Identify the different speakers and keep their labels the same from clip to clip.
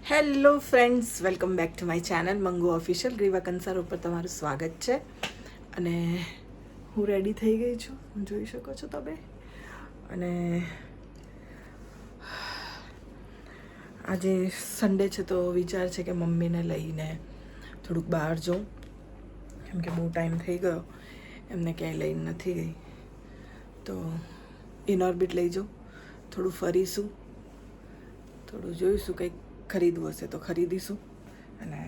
Speaker 1: Hello friends, welcome back to my channel Mangu official. Griva Kansar ઉપર તમારું સ્વાગત છે. અને હું રેડી થઈ ગઈ છું, જોઈ શકો છો તમે. અને આજે સન્ડે છે તો વિચાર છે કે મમ્મીને લઈને થોડુંક બહાર જાઉં, કેમ કે બહુ ટાઈમ થઈ ગયો એમને ક્યાંય લઈને નથી ગઈ. તો ઇનઓર્બિટ લઈ જાઉં, થોડું ફરીશું, થોડું જોઈશું, કંઈક ખરીદવું હશે તો ખરીદીશું અને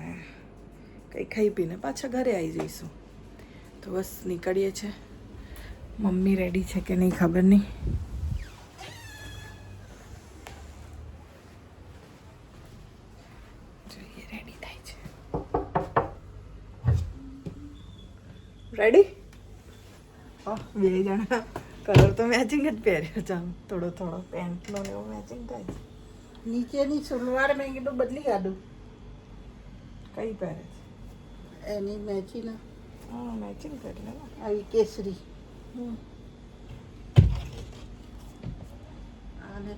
Speaker 1: કંઈ ખાઈ પીને પાછા ઘરે આવી જઈશું. તો બસ નીકળીએ છીએ. મમ્મી રેડી છે કે નહીં ખબર નહીં. જોઈએ રેડી થાય છે. રેડી? બે જણા કલર તો મેચિંગ જ પહેર્યો છે, આમ થોડો થોડો પેન્ટનો ને એવું મેચિંગ થાય છે.
Speaker 2: નીચેની સલવાર મેં કીધું બદલી કાઢું.
Speaker 1: કઈ પહેરે છે?
Speaker 2: એની મેચિંગ
Speaker 1: હા, મેચિંગ કરી લે ને.
Speaker 2: આવી કેસરી અને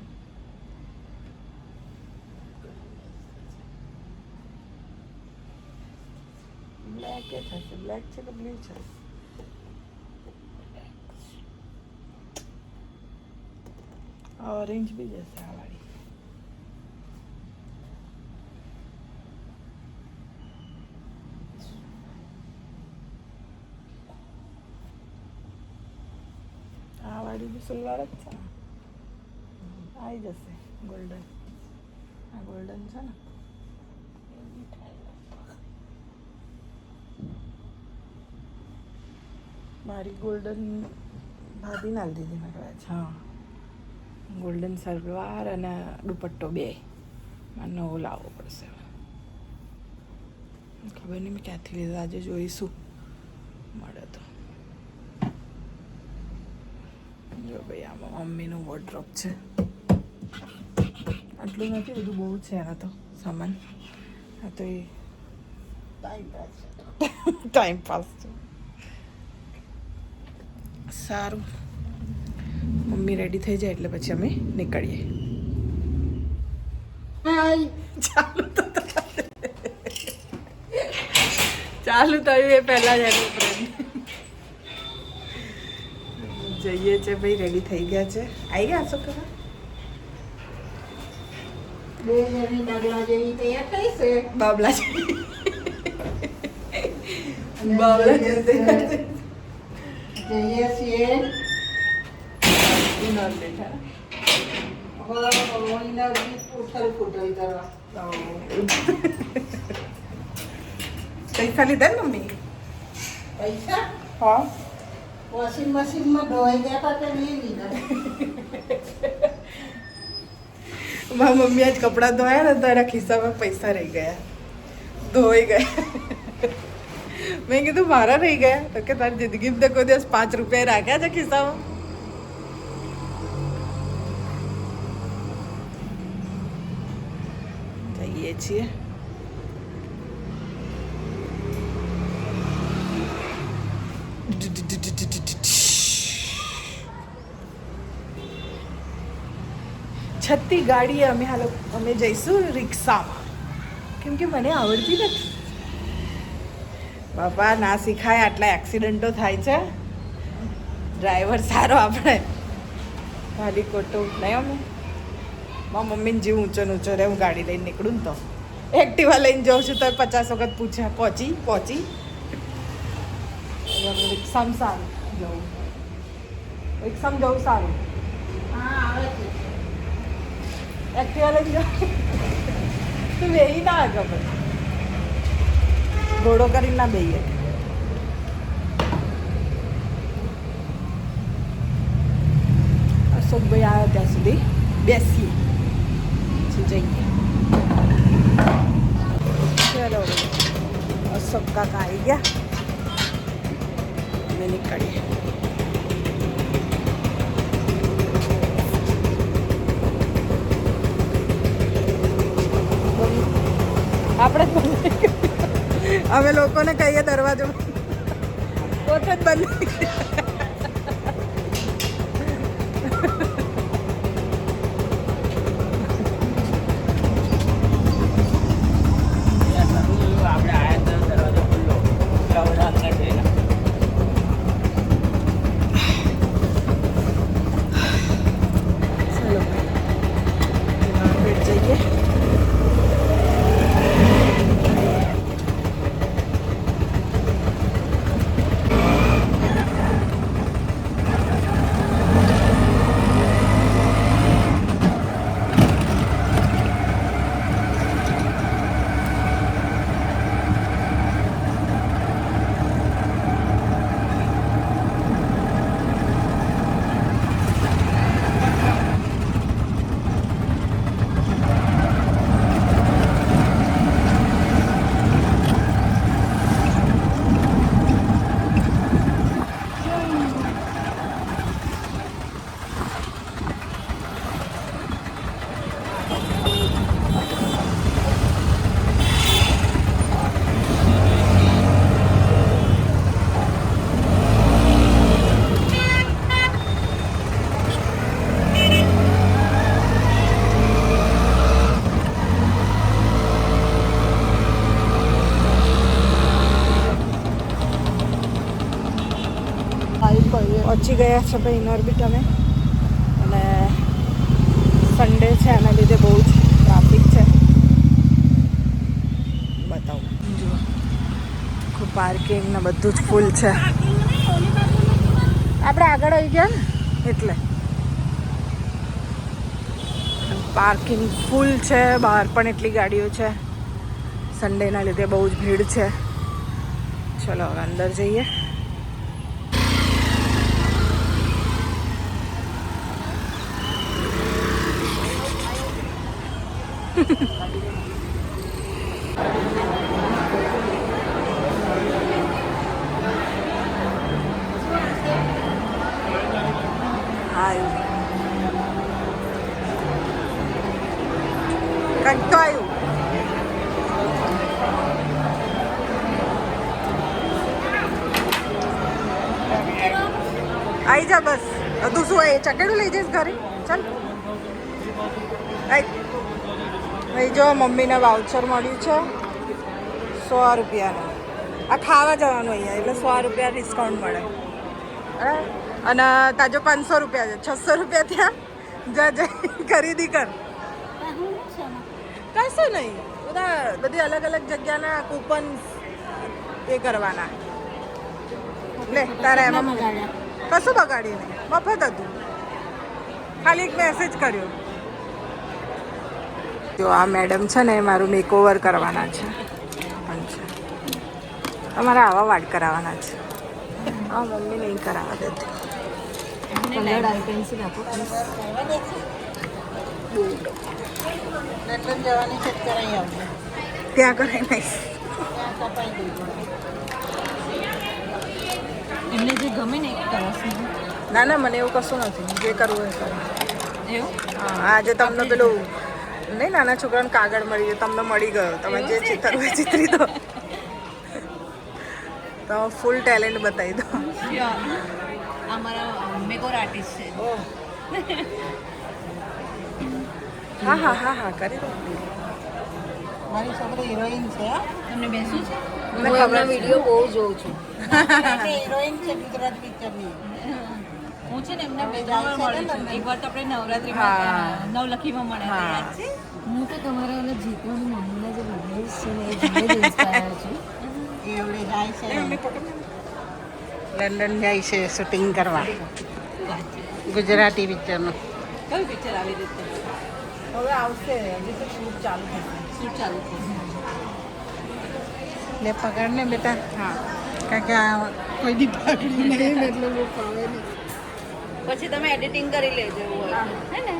Speaker 1: બ્લેક એ થશે. બ્લેક છે કે બ્લુ છે? ઓરેન્જ બી જશે આ વાળી. આ વાળી બી સલવાર જ છે. આવી જશે ગોલ્ડન. આ ગોલ્ડન છે ને. મારી ગોલ્ડન ભાભી ના દીધી મેં કદાચ. હા, ગોલ્ડન સલવાર અને દુપટ્ટો બે મારે નવો લાવવો પડશે. ખબર નહીં મેં ક્યાંથી લીધો, આજે જોઈશું મળે તો. જો ભાઈ આમાં મમ્મીનું વોર્ડરોબ છે. આટલું નથી, બધું બહુ છે એના તો સામાન. હા તો એ ટાઈમ પાસ છે. સારું, મમ્મી રેડી થઈ જાય એટલે પછી અમે નીકળીએ. ચાલુ તો ચાલુ થયું એ પહેલા જ એનું ફ્રેન્ડ. જઈએ છે ભાઈ, રેડી થઈ ગયા છે. આવી ગયા છો ખરા?
Speaker 2: બે જણી ડગલા જેવી તૈયાર થઈ છે.
Speaker 1: બાબલા છે. બાબલા છે.
Speaker 2: જઈએ છીએ
Speaker 1: ઇનોર બેઠા.
Speaker 2: ઉઠલ ફૂટલ કરવા.
Speaker 1: પૈસા લીધા ને મમ્મી?
Speaker 2: પૈસા
Speaker 1: હા,
Speaker 2: વોશિંગ મશીનમાં ધોવાઈ ગયા હતા તે લઈ લીધા.
Speaker 1: મારા મમ્મી આજ કપડાં ધોયા ને તો એના ખિસ્સામાં પૈસા રહી ગયા, ધોઈ ગયા. મેં કીધું મારા રહી ગયા, તો કે તારી જિંદગીમાં તો કોઈ દિવસ 5 રૂપિયા રાખ્યા છે ખિસ્સામાં? જઈએ છીએ. છત્તી ગાડીએ અમે જઈશું રિક્ષામાં, કેમ કે મને આવડતી નથી. બાપા ના શીખાય, આટલા એક્સિડન્ટો થાય છે. ડ્રાઈવર સારો આપણે ખાલી ખોટું નહીં. અમે મારા મમ્મીને જીવ ઊંચો ને ઊંચો રહે. હું ગાડી લઈને નીકળું ને તો એક્ટિવા લઈને જાઉં છું તો 50 વખત પૂછે પહોંચી. રિક્ષામાં સારું જવું, રિક્ષામાં જવું સારું.
Speaker 2: હા આવે છે.
Speaker 1: એક્ટિવા લઈને જાઉં તો બેહી ના ખબર, ઘોડો કરીને ના બેહીએ. અશોકભાઈ આવ્યો ત્યાં સુધી બેસીએ, પછી જઈએ. ચલો, અશોક કાકા આવી ગયા, અમે નીકળીએ. આપણે અમે લોકોને કહીએ દરવાજો પોતે જ બંધ. ગયા છે ભાઈ ઇનોર્બિટ અમે, અને સન્ડે છે એના લીધે બહુ જ ટ્રાફિક છે. બતાવો જુઓ, આખું પાર્કિંગ ને બધું જ ફૂલ છે. આપણે આગળ આવી ગયા ને એટલે પાર્કિંગ ફૂલ છે. બહાર પણ એટલી ગાડીઓ છે. સન્ડેના લીધે બહુ જ ભીડ છે. ચલો હવે અંદર જઈએ. આવ્યું કંઈક તો આવ્યું. આવી જા બસ. તું શું એ ચકેડું લઈ જઈશ ઘરે? ચાલ ભાઈ જો મમ્મીને વાઉચર મળ્યું છે 100 રૂપિયાનું. આ ખાવા જવાનું અહીંયા એટલે 100 રૂપિયા ડિસ્કાઉન્ટ મળે. બરાબર. અને તાજો 500 રૂપિયા છે. 600 રૂપિયા ત્યાં જા જઈ ખરીદી કર. કશું નહીં, બધી અલગ અલગ જગ્યાના કૂપન એ કરવાના. લે તારા એમાં કશું બગાડી નહીં, મફત હતું. ખાલી એક મેસેજ કર્યો. જો આ મેડમ છે ને, મારું મેકઓવર કરવાના છે. તમારે આવા વાળ કરાવવાના છે. હા, મમ્મી નહીં કરાવવા દેતી.
Speaker 2: પેન્સિલ આપો. એટલે જવાની છે કરાવી આવજો.
Speaker 1: ત્યાં કરાય નહીં.
Speaker 2: એમને જે ગમે ને કરાવશે.
Speaker 1: ના ના, મને એવું કશું નથી. જે કરવું એ કરો.
Speaker 2: એવું?
Speaker 1: હા, આજે તમને પેલું નહીં, નાના છોકરાને કાગળ મળી ગયો, તમને મળી ગયો. તમે જે ચિત્રવું એ ચિત્રી દો. તો ફૂલ ટેલેન્ટ બતાવી દો.
Speaker 2: અમારા મેકઓવર આર્ટિસ્ટ છે.
Speaker 1: હા હા હા હા, કરી દો.
Speaker 2: મારી છોકરી હિરોઈન છે. તમને બેસું છે?
Speaker 1: મને ખબર
Speaker 2: વિડીયો બહુ જોઉં છું. હિરોઈન છે ગુજરાત પિક્ચરની. હું છે ને એમને બે ત્રણ વાર મળી છું. એક વાર તો આપણે નવરાત્રીમાં નવલખીમાં મળ્યા હતા, યાદ છે? હું તો તમારા ઓલા જીતવાની મમ્મીના જે વિડીયોઝ છે ને એ જોઈને ઇન્સ્પાયર છું. એવડે જાય છે, લંડન જાય છે શૂટિંગ કરવા ગુજરાતી પિક્ચરનું. કયું પિક્ચર આવી રીતે?
Speaker 1: હવે આવશે. હજી તો શૂટ ચાલુ થશે.
Speaker 2: શું ચાલુ થશે?
Speaker 3: લે પકડ ને બેટા.
Speaker 1: હા,
Speaker 3: કારણ કે આ કોઈ દી પકડી નહીં ને એટલે બહુ ફાવે નહીં.
Speaker 2: પછી તમે એડિટિંગ કરી લેજો એવું હોય તો. હે ને?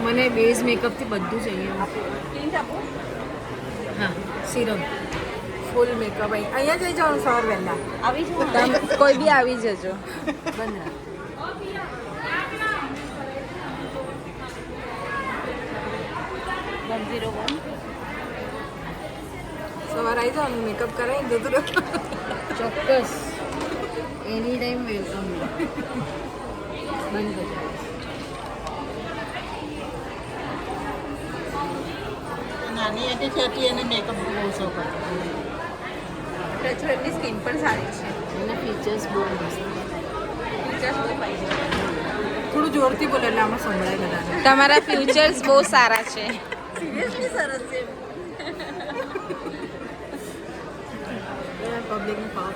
Speaker 2: મને બેઝ મેકઅપથી બધું જોઈએ. હા, સિરમ
Speaker 1: ફૂલ મેકઅપ. અહીંયા જઈ જવાનું સવાર વહેલા.
Speaker 2: આવી છે.
Speaker 1: કોઈ બી આવી જજો.
Speaker 2: બંધ.
Speaker 1: સવાર આવી જવાનું, મેકઅપ કરાવી જતું રહો.
Speaker 2: ચોક્કસ એની ટાઈમ વેલકમ. બંધ કરી.
Speaker 3: નાની હતી છેટી અને મેકઅપ બહુ શોખ હતો.
Speaker 2: એની સ્કિન પણ સારી છે. એના ફીચર્સ બહુ મસ્ત. ફીચર્સ બહુ ફાઇન છે.
Speaker 1: થોડું જોરથી બોલે એટલે આમાં સંભળાય બધાને.
Speaker 4: તમારા ફ્યુચર્સ બહુ સારા છે.
Speaker 2: સિરિયસલી સરસ છે.
Speaker 1: પબ્લિકને પાવ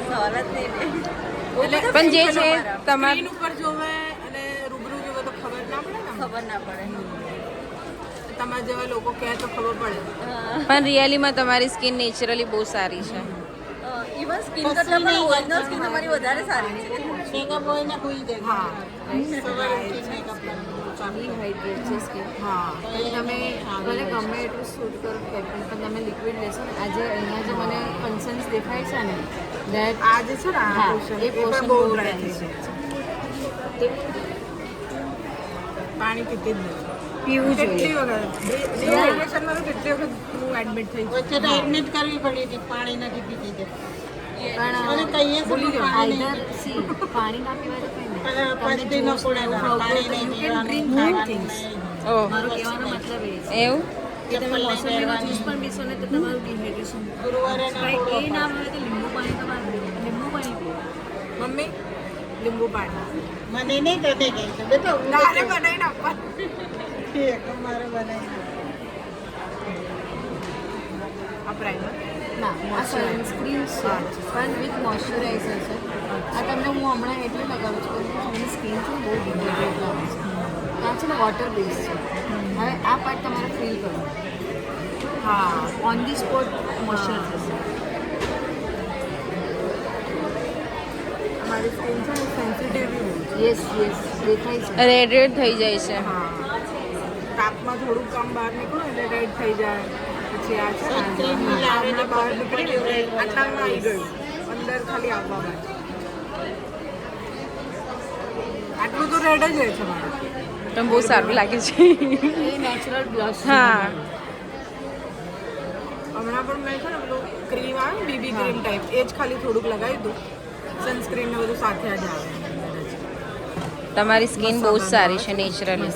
Speaker 2: સવાલ જ નહીં ને.
Speaker 4: પણ જે છે તમાર
Speaker 1: સ્ક્રીન ઉપર જોવે અને રૂબરૂ જોવે તો ખબર ના પડે ને.
Speaker 2: ખબર ના પડે.
Speaker 1: તમારા જેવા લોકો કહે તો ખબર પડે.
Speaker 4: પણ રિયલીમાં તમારી સ્કિન નેચરલી બહુ સારી છે.
Speaker 2: ઇવન સ્કિન કરતાં પણ ઓરિજિનલ સ્કિન તમારી વધારે સારી છે.
Speaker 3: મેકઅપ હોય ને કોઈ જાય.
Speaker 1: હા
Speaker 3: સવારે ઉઠી મેકઅપ કરવાનું.
Speaker 2: ડિહાઇડ્રેટ છે સ્કિન.
Speaker 1: હા,
Speaker 2: તમે ભલે ગમે એટલું શૂટ કરો પણ તમે લિક્વિડ લેશો ને, આજે અહીંયા જે મને કન્સર્ન્સ દેખાય છે ને દેટ
Speaker 1: આ જે છે ને આ
Speaker 2: હા,
Speaker 1: પોર્શન
Speaker 2: એ
Speaker 1: એ પણ
Speaker 2: portion
Speaker 1: બહુ
Speaker 2: બહુ
Speaker 1: ડ્રાય
Speaker 2: dry
Speaker 1: થઈ
Speaker 2: છે.
Speaker 1: છે. પાણી પીતી જ નથી.
Speaker 4: પીવું
Speaker 1: કેટલી
Speaker 4: જોઈએ.
Speaker 1: વખત ડિહાઇડ્રેશનમાં તો કેટલી વખત હું એડમિટ થઈ છું.
Speaker 3: વચ્ચે તો એડમિટ કરવી પડી હતી, પાણી નથી પીતી તે.
Speaker 2: પણ
Speaker 3: અને કહીએ છે પણ પાણી
Speaker 2: આઈધર સી પાણી ના પીવાય તો કંઈ નહીં.
Speaker 3: પચતી ન પડે ને. પાણી નહીં પીવાનું, ખાવાનું નહીં.
Speaker 4: ઓહ,
Speaker 2: મારો કહેવાનો મતલબ એ છે.
Speaker 4: એવું
Speaker 2: કે તમે મોસંબીનો જ્યુસ પણ પીશો ને તો તમારું ડિહાઇડ્રેશન એ ના મળે તો લીંબુ પાણી તમારે લીંબુ પાણી પીવું.
Speaker 1: મમ્મી લીંબુ પાણી
Speaker 3: મને નહીં તો દે ગઈ તો બેટા
Speaker 1: તારે બનાવીને આપવા.
Speaker 3: મારે બનાવી
Speaker 1: આ પ્રાઇમર
Speaker 2: ના આ સનસ્ક્રીન છે પણ વિથ મોઇશ્ચરાઇઝર છે. આ તમને હું હમણાં એટલે લગાવું છું કે મારી સ્કિન છે ને બહુ ડિહાઇડ્રેટ લાગે છે. આ છે ને વોટર બેઝ છે. હવે આ પાર્ટ તમારે ફીલ કરો. હા ઓન ધી સ્પોટ મોઇશ્ચર થશે.
Speaker 1: મારી સ્કિન છે ને સેન્સિટિવ બી બહુ
Speaker 2: યસ દેખાય છે.
Speaker 4: રેડ રેડ થઈ જાય છે.
Speaker 1: હા તાપમાં થોડુંક કામ બહાર નીકળો એટલે રેડ થઈ જાય. પછી આ છે ને હમણાં બહાર નીકળી આટલામાં આવી ગયું અંદર ખાલી આવવા માટે. આટલું તો રેડ જ રહે છે મારે.
Speaker 4: પણ બહુ સારું લાગે છે.
Speaker 2: એ નેચરલ બ્લશ
Speaker 4: હા
Speaker 1: હમણાં પણ મેં છે ને પેલું ક્રીમ આવે બીબી ક્રીમ ટાઈપ એ જ ખાલી થોડુંક લગાવી દઉં. સનસ્ક્રીન ને બધું સાથે જ આવે.
Speaker 4: તમારી સ્કિન બહુ જ સારી છે નેચરલી.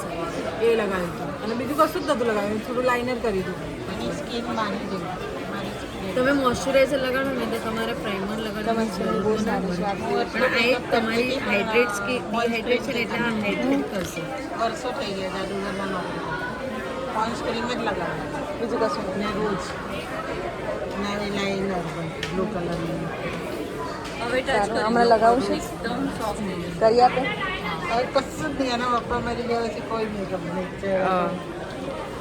Speaker 1: એ લગાવી દઉં અને બીજું કશું જ નતું લગાવ્યું. થોડું લાઇનર કરી દઉં.
Speaker 3: એની સ્કિન બાંધી દઉં.
Speaker 2: તમે મોઇશ્ચરાઇઝર લગાડો ને એટલે તમારે પ્રાઇમર લગાડવાની જરૂર બહુ સારું છે. પણ આ એક તમારી હાઇડ્રેટ સ્કિન ડિહાઇડ્રેટ છે ને એટલે આ હાઇડ્રેટ કરશે.
Speaker 3: વર્ષો થઈ ગયા જાદુગરમાં પોન્સ ક્રીમ જ લગાવે
Speaker 1: બીજું કશું નહીં.
Speaker 3: ને રોજ નવી લાઈનર બ્લુ કલરની
Speaker 2: હવે ટચ કરો.
Speaker 4: હમણાં લગાવું છે
Speaker 2: એકદમ સોફ્ટ થઈ જશે.
Speaker 4: કરી આપે.
Speaker 3: હવે કશું જ નહીં એના પપ્પા મારી ગયા છે કોઈ મેકઅપ નહીં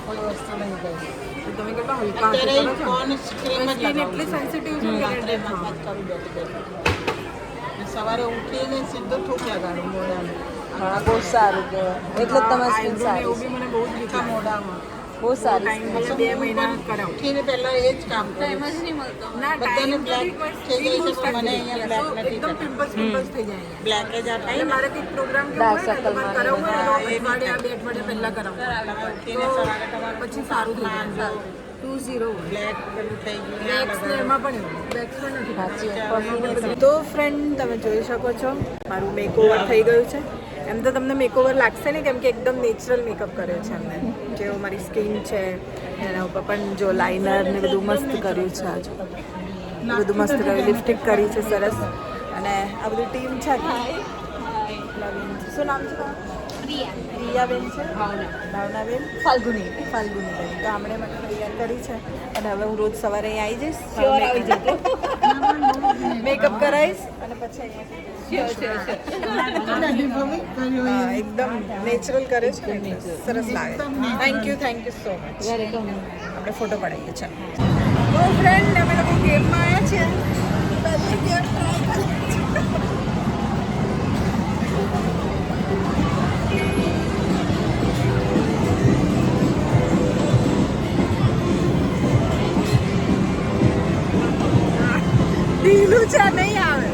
Speaker 3: કોઈ વસ્તુ નહીં કરી
Speaker 1: તો તમે કેટલા હલકા હાથે
Speaker 3: અત્યારે
Speaker 1: કરો છો.
Speaker 3: પોન્સ ક્રીમ જ
Speaker 1: સ્કિન
Speaker 3: લગાવું
Speaker 1: એટલી
Speaker 3: છું.
Speaker 1: સેન્સિટિવ છે કે
Speaker 3: રાત્રે મસાજ કરું બેઠી બેઠી સવારે ઉઠીને સીધો થૂક લગાડું મોઢામાં
Speaker 4: હા બહુ સારું કહેવાય. એટલે જ તમારી સ્કિન
Speaker 1: આઈબ્રો ને
Speaker 4: સારી
Speaker 1: એવું
Speaker 4: છે.
Speaker 1: બી મને બહુ જ
Speaker 3: આખા મોઢામાં
Speaker 4: બહુ સારી
Speaker 1: ટાઈમ મળે 2 મહિના કરાવું.
Speaker 3: ઉઠીને પહેલા એ જ કામ કરું
Speaker 2: એમ જ નહીં મળતો.
Speaker 1: ના
Speaker 3: બધાને
Speaker 1: ટાઈમ
Speaker 3: black થઈ જાય છે પણ મને અહીંયા black નથી
Speaker 1: એકદમ
Speaker 3: થતા.
Speaker 1: પિમ્પલ્સ થઈ જાય અહીંયા.
Speaker 3: બ્લેક જ આ
Speaker 1: એટલે
Speaker 3: થાય
Speaker 1: મારે કંઈક પ્રોગ્રામ કે
Speaker 4: Dark
Speaker 1: હોય ને તો
Speaker 4: circle
Speaker 1: મારે કરાવવું હોય ને તો અઠવાડિયા 2 અઠવાડિયા પહેલા કરાવવું.
Speaker 3: તમે ઉઠીને સવારે તમારું
Speaker 1: પછી સારું થઈ જાય. 20
Speaker 3: બ્લેક પેલું થઈ ગયું આ
Speaker 1: બેક્સ ને એમાં પણ એવું બેક્સ પણ નથી
Speaker 4: સાચી
Speaker 1: થતું. તો ફ્રેન્ડ તમે જોઈ શકો છો મારું મેકઓવર થઈ ગયું છે. એમ તો તમને મેકઓવર લાગશે ને કેમ કે એકદમ નેચરલ મેકઅપ કર્યો છે એમને. જેવો મારી સ્કિન છે એના ઉપર પણ જો લાઇનર ને બધું મસ્ત કર્યું છે. આજુ બધું મસ્ત કર્યું. લિપસ્ટિક કરી છે સરસ. અને આ બધી ટીમ છે. શું નામ છે તમારું? રિયાબેન છે. ભાવનાબેન. ફાલ્ગુની બેન. તો હમણે મને તૈયાર કરી છે અને હવે હું રોજ સવારે અહીંયા આવી જઈશ. મેકઅપ કરાવીશ અને પછી અહીંયા એકદમ નેચરલ કરે છે ને એટલે સરસ લાગે. Thank you so much. આપણે ફોટો પડાવીએ છીએ. તો ફ્રેન્ડ અમે લોકો ગેમમાં આવ્યા છીએ. પહેલી ગેમ ટ્રાય કરી ઢીલું છે નહીં આવે.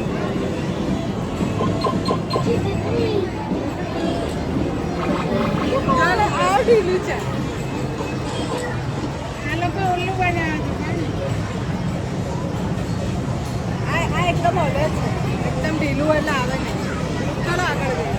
Speaker 1: ચાલો આ ઢીલું છે. આ એકદમ હલે છે. એકદમ ઢીલું એટલે આવે નહીં. ચાલો આગળ જઈએ.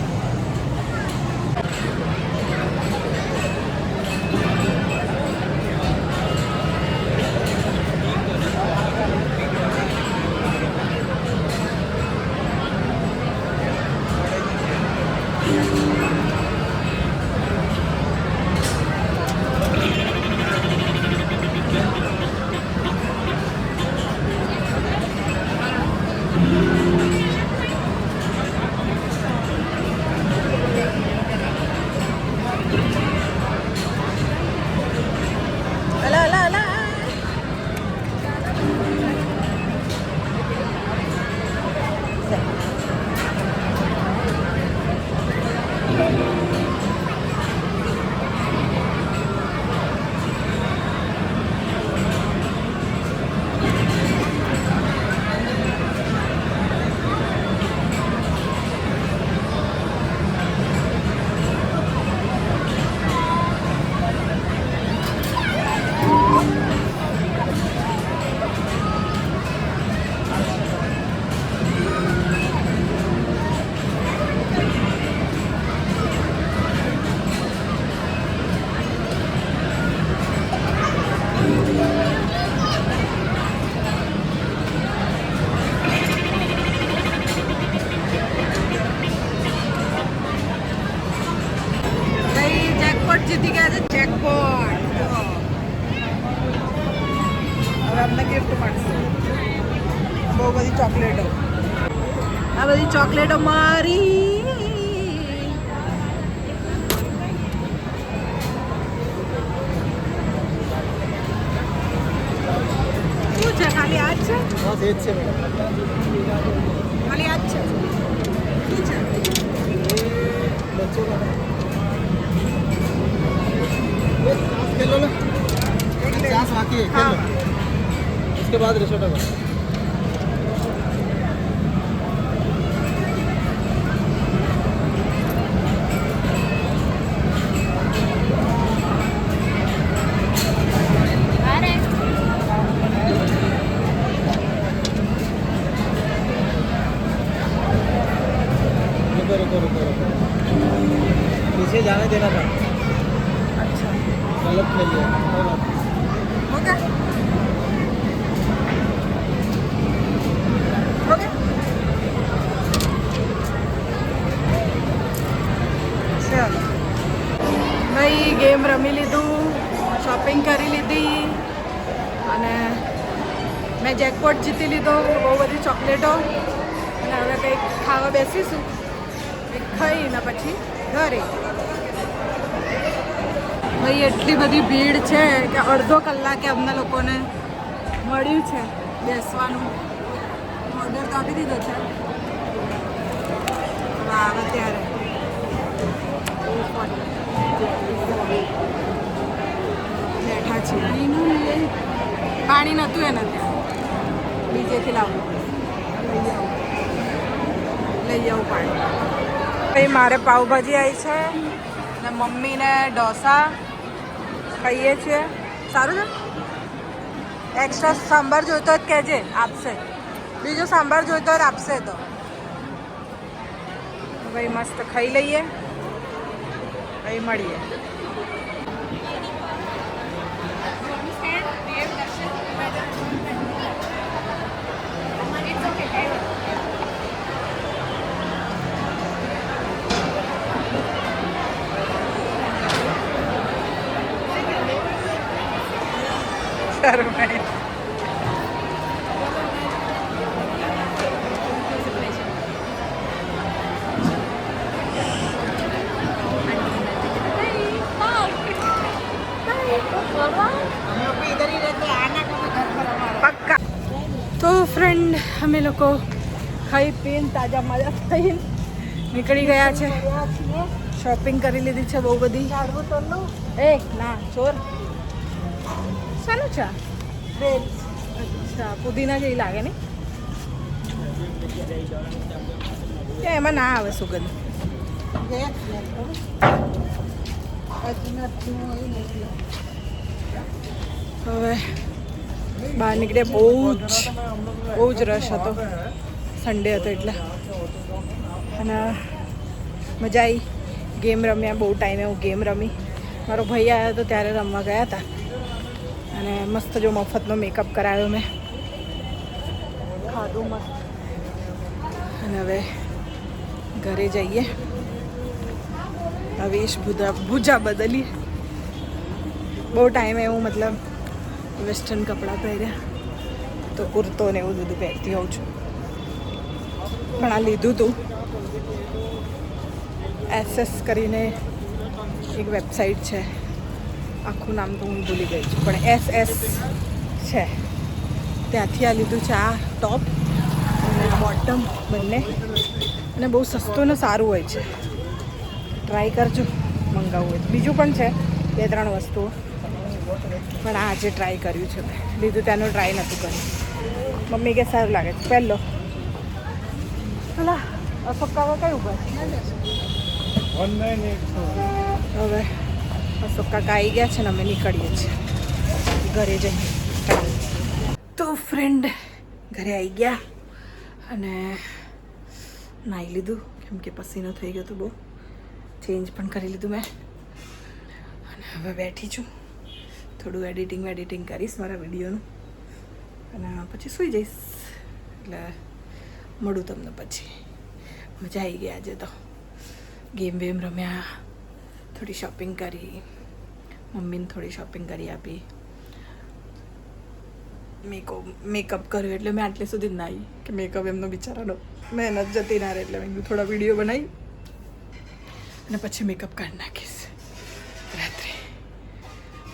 Speaker 3: જીતી ગયા છે જેકપોટ. હવે અમને ગિફ્ટ મળશે બહુ બધી ચોકલેટો. આ બધી ચોકલેટો મારી. શું છે? ખાલી આ જ છે?
Speaker 5: બસ એ જ છે મેડમ.
Speaker 3: ખાલી આ જ છે? શું છે?
Speaker 5: बच्चों का खेल लो ना, 50 बाकी है, खेल लो. उसके बाद रिसोर्ट होगा. रुको. पीछे जाने देना था.
Speaker 3: अच्छा
Speaker 5: गलत खेल लिया. कोई बात नहीं.
Speaker 3: हो गया हो गया. ચાલો ભાઈ ગેમ રમી લીધું, શોપિંગ કરી લીધી અને મેં જેકપોટ જીતી લીધો. બહુ બધી ચોકલેટો. અને હવે કંઈક ખાવા બેસીશું, કંઈક ખાઈને પછી ઘરે. ભાઈ એટલી બધી ભીડ છે કે અડધો કલાકે અમને લોકોને મળ્યું છે બેસવાનું. ઓર્ડર તો આપી દીધો છે, હવે આવે ત્યારે બેઠા છીએ. પાણી નહોતું એને ત્યાં, બીજેથી લાવવું, લઈ આવું પાણી. ભાઈ મારે પાવભાજી આવી છે ને મમ્મીને ઢોસા ખાઈએ છીએ. સારું છે. એક્સ્ટ્રા સાંભાર જોઈતો જ કહેજે, આપશે. બીજો સાંભાર જોઈતો હોય આપશે. તો ભાઈ મસ્ત ખાઈ લઈએ, ભાઈ મળીએ. શરમાય. પક્કા. તો ફ્રેન્ડ અમે લોકો ખાઈ પીને તાજા મજા થઈને નીકળી ગયા છે. શોપિંગ કરી લીધી છે બહુ બધી. એ ના ચોર શાનું છે? અચ્છા પુદીના જેવી લાગે ને. એમાં ના આવે સુગંધ. હવે બહાર નીકળ્યા. બહુ જ રશ હતો. સન્ડે હતો એટલે. અને મજા આવી. ગેમ રમ્યા. બહુ ટાઈમે હું ગેમ રમી. મારો ભાઈ આવ્યો હતો ત્યારે રમવા ગયા હતા. અને મસ્ત જો મફતનો મેકઅપ કરાવ્યો મેં. ખાધું મસ્ત. અને હવે ઘરે જઈએ. વેશ ભૂજા બદલીએ. બહુ ટાઈમે એવું મતલબ વેસ્ટર્ન કપડાં પહેર્યા તો કુર્તો ને એવું બધું પહેરતી હોઉં છું. પણ આ લીધું હતું એસએસ કરીને એક વેબસાઇટ છે. આખું નામ તો હું ભૂલી ગઈ છું પણ SS છે. ત્યાંથી આ લીધું છે. આ ટોપ અને બોટમ બંને. અને બહુ સસ્તું ને સારું હોય છે. ટ્રાય કરજો મંગાવવું હોય. બીજું પણ છે 2-3 વસ્તુઓ, પણ આ આજે ટ્રાય કર્યું છે. મેં લીધું ત્યાંનું ટ્રાય નહોતું કર્યું. મમ્મી કે સારું લાગે છે. પહેલો પેલા અશોક કાકા કઈ ઉપર હવે અશોક કાકા આવી ગયા છે ને અમે નીકળીએ છીએ ઘરે જઈએ. તો ફ્રેન્ડ ઘરે આવી ગયા અને નાહી લીધું કેમ કે પસીનો થઈ ગયો હતો બહુ. ચેન્જ પણ કરી લીધું મેં અને હવે બેઠી છું. થોડું એડિટિંગ કરીશ મારા વિડીયોનું અને પછી સૂઈ જઈશ. એટલે મળું તમને પછી. મજા આવી ગઈ આજે તો. ગેમ વેમ રમ્યા, થોડી શોપિંગ કરી,
Speaker 1: મમ્મીને થોડી શોપિંગ કરી આપી. મેકઅપ કર્યો એટલે મેં આટલે સુધી ના આવી કે મેકઅપ એમનો બિચારાનો મહેનત જતી ના રહે એટલે મેં થોડા વિડીયો બનાવી અને પછી મેકઅપ કાઢી નાખીશ રાત્રે.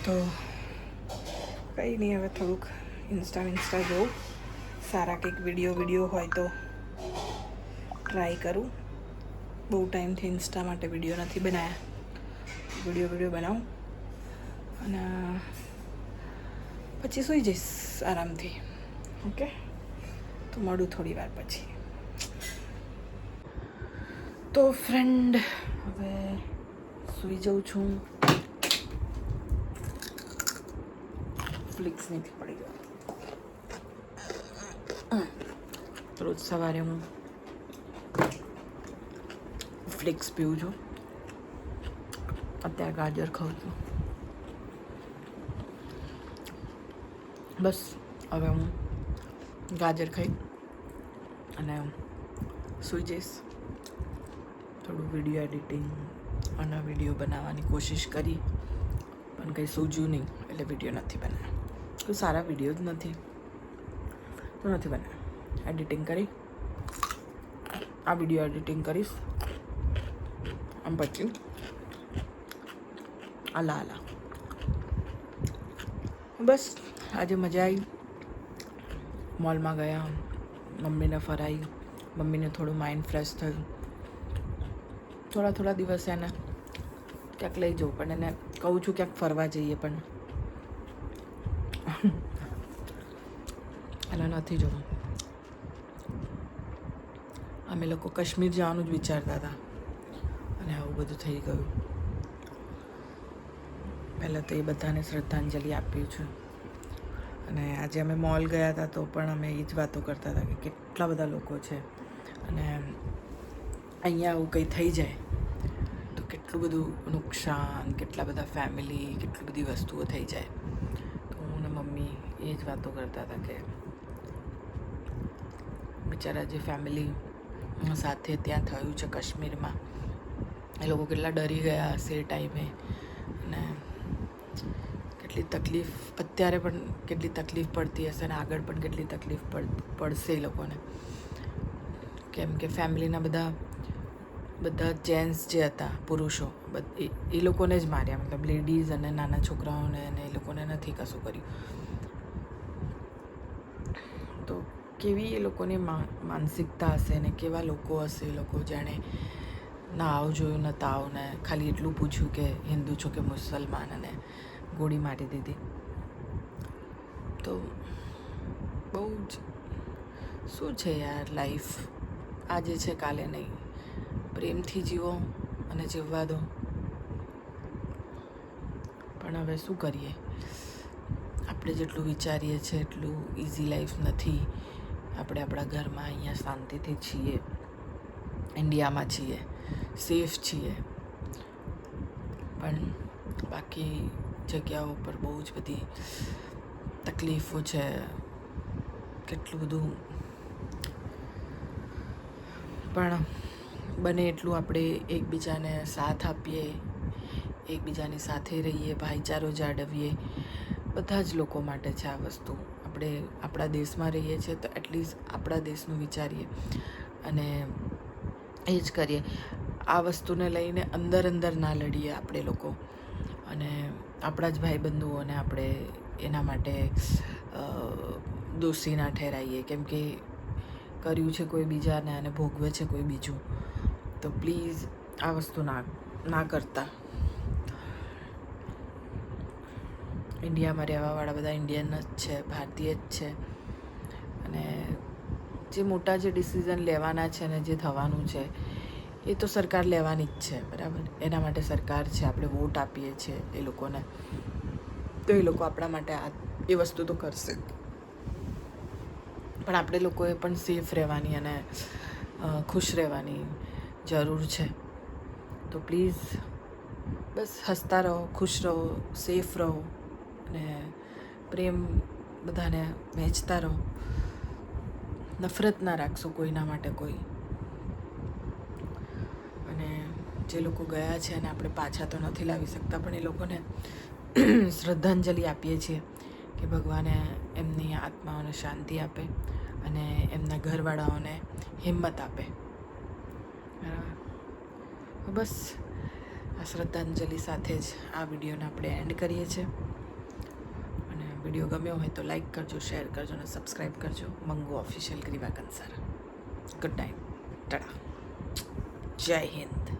Speaker 1: તો કંઈ નહીં, હવે થોડુંક ઇન્સ્ટા જોઉં, સારા કંઈક વિડીયો હોય તો ટ્રાય કરું. બહુ ટાઈમથી ઇન્સ્ટા માટે વિડીયો નથી બનાવ્યા. વિડીયો બનાવું અને પછી સૂઈ જઈશ આરામથી. ઓકે, તો મળું થોડી વાર પછી. તો ફ્રેન્ડ હવે સૂઈ જાઉં છું. ફ્લિક્સ નથી પડી ગયો. રોજ સવારે હું ફ્લિક્સ પીવું છું. અત્યારે ગાજર ખાઉં છું. બસ હવે હું ગાજર ખાઈ અને સૂઈ જઈશ. થોડું વિડીયો એડિટિંગ અને વિડીયો બનાવવાની કોશિશ કરી પણ કંઈ સૂઝ્યું નહીં એટલે વિડીયો નથી બનાવ્યા. કોઈ સારા વિડીયો જ નથી તો નથી બનાવ્યા. એડિટિંગ કરી આ વિડીયો એડિટિંગ કરીશ આમ પછી આલા બસ. આજે મજા આવી. મોલમાં ગયા, મમ્મીને ફરાઈ, મમ્મીને થોડું માઇન્ડ ફ્રેશ થયું. થોડા દિવસ એને ક્યાંક લઈ જવું પણ એને કહું છું ક્યાંક ફરવા જઈએ પણ એને નથી જવું. અમે લોકો કાશ્મીર જવાનું જ વિચારતા હતા અને આવું બધું થઈ ગયું. પહેલાં તો એ બધાને શ્રદ્ધાંજલિ આપ્યું છે. અને આજે અમે મોલ ગયા હતા તો પણ અમે એ જ વાતો કરતા હતા કે કેટલા બધા લોકો છે અને અહીંયા આવું કંઈ થઈ જાય તો કેટલું બધું નુકસાન, કેટલા બધા ફેમિલી, કેટલી બધી વસ્તુઓ થઈ જાય. તો હું ને મમ્મી એ જ વાતો કરતા હતા કે બિચારા જે ફેમિલી સાથે ત્યાં થયું છે કાશ્મીરમાં, એ લોકો કેટલા ડરી ગયા હશે એ ટાઈમે અને કેટલી તકલીફ, અત્યારે પણ કેટલી તકલીફ પડતી હશે અને આગળ પણ કેટલી તકલીફ પડશે એ લોકોને. કેમ કે ફેમિલીના બધા જેન્ટ્સ જે હતા, પુરુષો, એ લોકોને જ માર્યા. મતલબ લેડીઝ અને નાના છોકરાઓને અને એ લોકોને નથી કશું કર્યું. તો કેવી એ લોકોની માનસિકતા હશે ને કેવા લોકો હશે એ લોકો, જાણે ના આવ જોયું ન તાવ ને ખાલી એટલું પૂછ્યું કે હિન્દુ છો કે મુસલમાન અને ગોળી મારી દીધી. તો બહુ જ શું છે યાર લાઈફ, આજે છે કાલે નહીં. પ્રેમથી જીવો અને જીવવા દો. પણ હવે શું કરીએ, આપણે જેટલું વિચારીએ છીએ એટલું ઇઝી લાઈફ નથી. આપણે આપણા ઘરમાં અહીંયા શાંતિથી છીએ, ઇન્ડિયામાં છીએ, સેફ છીએ, પણ બાકી જગ્યાઓ પર બહુ જ બધી તકલીફો છે. કેટલું બધું, પણ બને એટલું આપણે એકબીજાને સાથ આપીએ, એકબીજાની સાથે રહીએ, ભાઈચારો જાળવીએ. બધા જ લોકો માટે છે આ વસ્તુ. આપણે આપણા દેશમાં રહીએ છીએ તો એટલીસ્ટ આપણા દેશનું વિચારીએ અને એ જ કરીએ. આ વસ્તુને લઈને અંદર ના લડીએ આપણે લોકો અને આપણા જ ભાઈબંધુઓને આપણે એના માટે દોષી ના ઠેરાઈએ. કેમ કે કર્યું છે કોઈ બીજાને અને ભોગવે છે કોઈ બીજું. તો પ્લીઝ આ વસ્તુ ના કરતા. ઇન્ડિયામાં રહેવાવાળા બધા ઇન્ડિયન જ છે, ભારતીય જ છે અને જે મોટા જે ડિસિઝન લેવાના છે ને જે થવાનું છે એ તો સરકાર લેવાની જ છે, બરાબર. એના માટે સરકાર છે, આપણે વોટ આપીએ છીએ એ લોકોને, તો એ લોકો આપણા માટે એ વસ્તુ તો કરશે. પણ આપણે લોકોએ પણ સેફ રહેવાની અને ખુશ રહેવાની જરૂર છે. તો પ્લીઝ બસ હસતા રહો, ખુશ રહો, સેફ રહો અને પ્રેમ બધાને વહેંચતા રહો. નફરત ના રાખશો કોઈના માટે કોઈ. અને જે લોકો ગયા છે અને આપણે પાછા તો નથી લાવી શકતા, પણ એ લોકોને શ્રદ્ધાંજલિ આપીએ છીએ કે ભગવાને એમની આત્માઓને શાંતિ આપે અને એમના ઘરવાળાઓને હિંમત આપે. બસ આ શ્રદ્ધાંજલિ સાથે જ આ વિડીયોને આપણે એન્ડ કરીએ છીએ. અને વિડીયો ગમ્યો હોય તો લાઈક કરજો, શેર કરજો અને સબસ્ક્રાઈબ કરજો. Mangu official Griva Kansara. Good night, tata, Jai Hind.